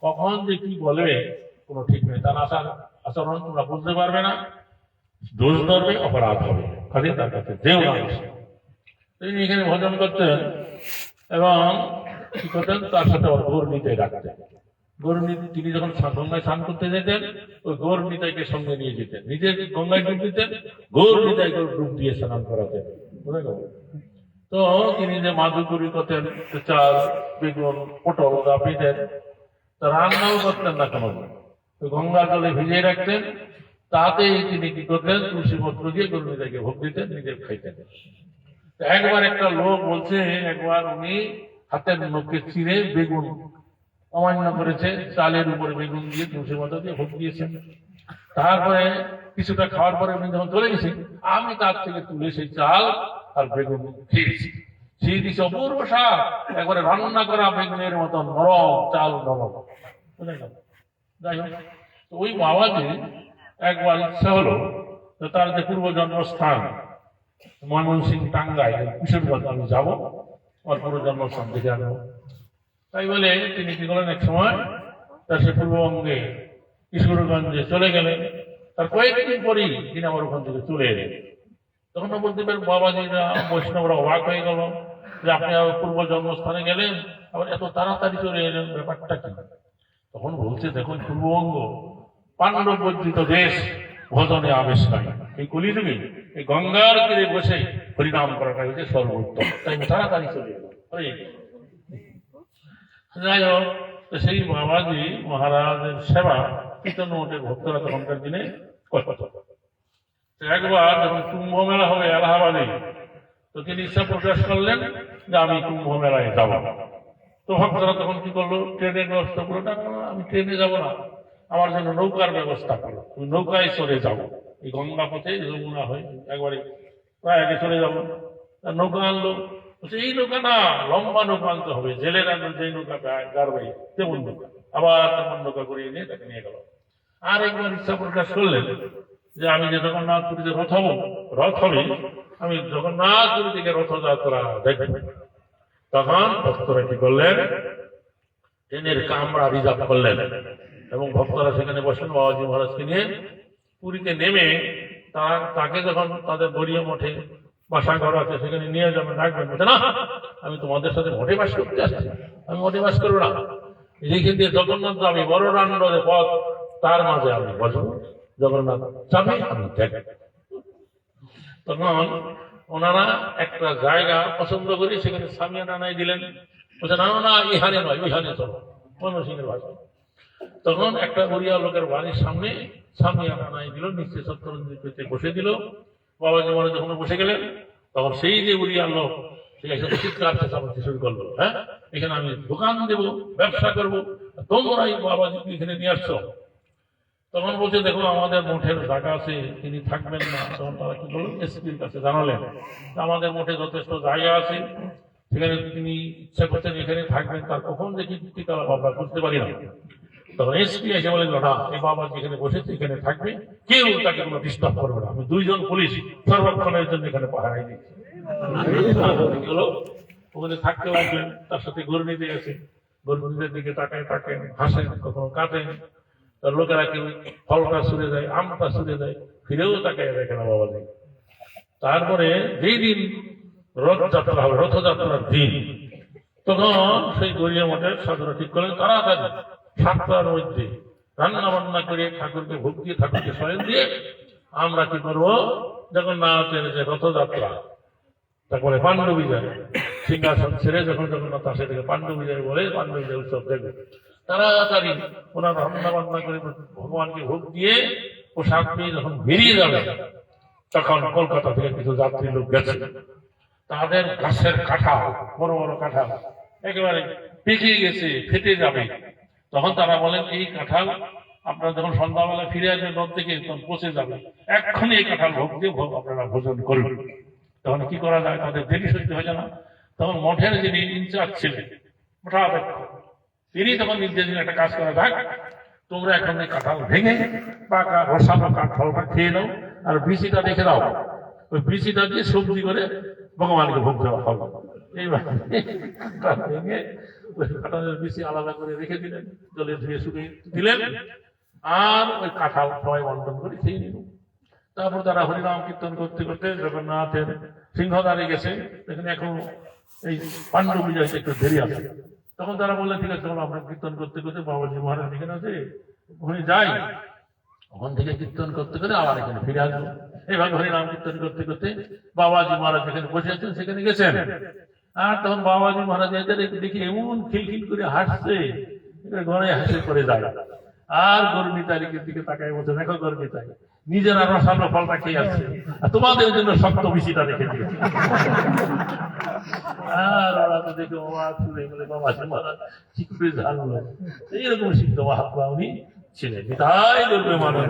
কখন যে কি বলবে কোনো ঠিক নেই। তার আচরণ তোমরা বুঝতে পারবে না, দোষ ধরবে, অপরাধ হবে, কাজে তার কাছে যেও না। তিনি এখানে ভজন করতেন এবং কি করতেন, তার সাথে গৌর নিতাই রাখতেন। গৌর তিনি যখন গঙ্গায় স্নান করতে যেতেন, ওই গৌর নিতাইকে সঙ্গে নিয়ে যেতেন, নিজে গঙ্গায় ডুব দিতেন, গৌর নিতাই ডুব দিয়ে স্নান করাতেন। বুঝে গেল? তো তিনি যে মাদুগুড়ি করতেন, চাল, বেগুন, পটল পিতেন, তা রান্নাও করতেন না কোনো, গঙ্গার জলে ভিজিয়ে রাখতেন। তাতেই তিনি কি করতেন, তুলসী পত্র দিয়ে গরু নিতাইকে ভোগ দিতেন, নিজে খাইতেন। একবার একটা লোক বলছে, একবার উনি হাতের নখে চিরে বেগুন অমান্য করেছে, চালের উপরে বেগুন দিয়ে তুলসী পত্র দিয়ে ভোগ দিয়েছেন। তারপরে কিছুটা খাওয়ার পরে উনি যখন চলে গেছে, আমি তার থেকে তুলে সেই চাল আর বেগুন খেয়েছি। সেই দিচ্ছে অপূর্ব স্বাদ, একবারে রান্না করা বেগুনের মতো নরম, চাল নরম। যাই হোক, ওই বাবাজি একবার ইচ্ছা হলো তার যে পূর্ব জন্মস্থান ময়মনসিং, টাঙ্গাইল, কিশোরগঞ্জ আমি যাবো, আমার পূর্ব জন্মস্থান দেখে আনবো। তাই বলে তিনি কি করলেন, এক সময় তার সে পূর্ববঙ্গে কিশোরগঞ্জে চলে গেলেন। তার কয়েকদিন পরেই তিনি আবার ওখান থেকে চলে এলেন। তখন বলতে পারেন বাবাজিরা, বৈষ্ণবরা অবাক হয়ে গেল যে আপনি আবার পূর্ব জন্মস্থানে গেলেন, আবার এত তাড়াতাড়ি চলে এলেন, ব্যাপারটা কি? তখন বলছে, দেখুন পূর্ববঙ্গ পাণ্ডব বর্জিত দেশ, ভজনে আবেশ নাই। এই কলিযুগে এই গঙ্গার তীরে বসে হরিনাম করাটা হচ্ছে সর্বোত্তম, তাই তাড়াতাড়ি চলে এলো। যাই হোক, সেই বাবাজি মহারাজের সেবা কীর্তন মঠের ভক্তরা তখনকার দিনে করত। একবার যখন কুম্ভ মেলা হবে এলাহাবাদে, তো তিনি ইচ্ছা প্রকাশ করলেন যে আমি কুম্ভ মেলায় যাব। তো ভক্তরা তখন কি করলো, ট্রেনের ব্যবস্থা করলো। না, আমি ট্রেনে যাব না, আমার জন্য নৌকার ব্যবস্থা করো, তুমি নৌকায় চলে যাবো, এই গঙ্গা পথে যমুনা হয়ে একবারে প্রায় আগে চলে যাবো। নৌকা আনলো, এই নৌকা না, লম্বা নৌকা আনতে হবে, জেলের আনলো যে নৌকা গাড়বে তেমন নৌকা, আবার তেমন নৌকা করিয়ে নিয়ে তাকে নিয়ে গেল। আর একবার ইচ্ছা প্রকাশ করলেন যে আমি যে জগন্নাথপুরীতে রথ হবে, আমি জগন্নাথপুরী থেকে রথযাত্রা দেখব। তখন ভক্তরা কি করলেন, ট্রেনের কামরা রিজার্ভ করলেন এবং ভক্তরা সেখানে বসেন বাবাজি মহারাজকে নিয়ে। পুরীতে নেমে তাকে যখন তাদের গড়িয়া মঠে বাসা ঘর আছে সেখানে নিয়ে যাবেন, রাখবেন, বলছে না, আমি তোমাদের সাথে মঠে বাস করতে আসছি, আমি মঠে বাস করবো না, এইখান দিয়ে জগন্নাথ যাবে বড় রান্নার পথ, তার মাঝে আমি বসবো, জগন্নাথ যাবে আমি দেখব। তখন ওনারা একটা জায়গা পছন্দ করে সেখানে সামিয়ানা নাই দিলেন, বলছে না না, ইহানে নয়, ওইখানে চলো, মনমোহন সিংহের ভাষা। তখন একটা উড়িয়া লোকের বাড়ির সামনে সামিয়ানা নাই দিল, নিচে সত্যরঞ্জিত পেতে বসে দিল। বাবাজি মহারাজ যখন বসে গেলেন, তখন সেই যে উড়িয়া লোক চিৎকার চেঁচামেচি শুরু করলো, হ্যাঁ এখানে আমি দোকান দেবো, ব্যবসা করবো, তোমরাই বাবাজি এখানে নিয়ে আসছো। তখন বলছে, দেখো আমাদের মঠের জায়গা আছে, তিনি থাকবেন না। তখন তারা কি করলেন, এসপির কাছে জানালেন আমাদের মঠে যথেষ্ট জায়গা আছে, সেখানে তিনি ইচ্ছা করছেন এখানে থাকবেন, তার কখন যে কি তারা আমরা বুঝতে পারি না। তখন এসপি এসে বলেন, না, এই বাবা যেখানে বসেছে এখানে থাকবে, কেউ তাকে কোনো ডিস্টার্ব করবে না, আমি 2 জন পুলিশ সর্বক্ষণের জন্য এখানে পাহারাই দিচ্ছি। ওখানে থাকতে পারবেন, তার সাথে গরুনিতে গেছে, গরুনিদের দিকে তাকায় থাকেন, হাসেন, কখনো কাঁদেন। তার লোকেরা কেউ ফলটা ছুড়ে দেয়, আমটা ছুড়ে দেয়, ফিরেও তাকায় দেখে না বাবাজি। তারপরে যেই দিন রথযাত্রা হবে, রথযাত্রার দিন, তখন সেই গড়িয়া মঠের সাধুরা ঠিক করলেন তাড়াতাড়ি 7টার মধ্যে রান্না বান্না করে ঠাকুরকে ভোগ দিয়ে, ঠাকুরকে শয়ন দিয়ে আমরা কি করবো, জগন্নাথের যে রথযাত্রা, তারপরে পাণ্ডব বিজয়, সিংহাসন ছেড়ে যখন জগন্নাথ আসে থেকে পাণ্ডব বিজয় বলে পাণ্ডব বিজয় উৎসব দেখবে। তাড়াতাড়ি ওনার রান্না বান্না করে ভগবানকে ভোগ দিয়ে প্রসাদ পেয়ে যখন বেরিয়ে যাবে, তখন কলকাতা থেকে কিছু যাত্রী লোক গেছে, তাদের গাছের কাঁঠাল, বড় বড় কাঁঠাল একেবারে পেকে গেছে, ফেটে যাবে। তখন তারা বলেন, এই কাঁঠাল আপনারা যখন সন্ধ্যাবেলা ফিরে আসবেন রথ থেকে, তখন পচে যাবে, এক্ষুনি এই কাঁঠাল ভোগ দিয়ে আপনারা ভোজন করবেন। তখন কি করা যায়, তাদের দেরি সহ্য হয়ে যায় না। তখন মঠের যিনি ইনচার্জ ছিলেন, মঠাধ্যক্ষ, তিনি তখন নির্দেশ দিন, একটা কাজ করা যাক, তোমরা এখন এই কাঁঠাল ভেঙে পাকা রসালো কাঁঠালটা খেয়ে নাও, আর বিচিটা রেখে দাও, ওই বিচিটা দিয়ে সবজি করে ভগবানকে ভোগ দেওয়া হবে। এইভাবে ভেঙে ওই কাঁঠালের বিচি আলাদা করে রেখে দিলেন, জলে ধুয়ে শুকিয়ে দিলেন, আর ওই কাঁঠাল সবাই বন্টন করে খেয়ে নিল। তারপর তারা হরিনাম কীর্তন করতে করতে জগন্নাথের সিংহদ্বারে গেছে, এখানে এখন এই পাণ্ডু বিজয়টা একটু দেরি আছে। তখন তারা বললেন ঠিক আছে, আমরা কীর্তন করতে করতে বাবাজি মহারাজ এখানে আছে, ওখানে যাই, ওখান থেকে কীর্তন করতে করতে আবার এখানে ফিরে আসবো। এইভাবে হরিনাম কীর্তন করতে করতে বাবাজি মহারাজ যেখানে বসে আছেন সেখানে গেছেন। আর তখন বাবাজি মহারাজ দেখি এমন খিলখিল করে হাসছে, ঘরে হাসি করে যায়। আর গর্মিতারিকের দিকে তাকায় বলছে, দেখো গর্মিতারি নিজেরা রসালো ফলটা খেয়ে আসছে, আর তোমাদের জন্য শক্ত বিচিটা রেখে দিয়েছে। আর ওরা তো দেখে অবাক হয়ে গেলে বাবাজি মহারাজ কি করে জানলো। এইরকম সিদ্ধ মহাত্মা উনি ছিলেন। তাই করবে মানুষ।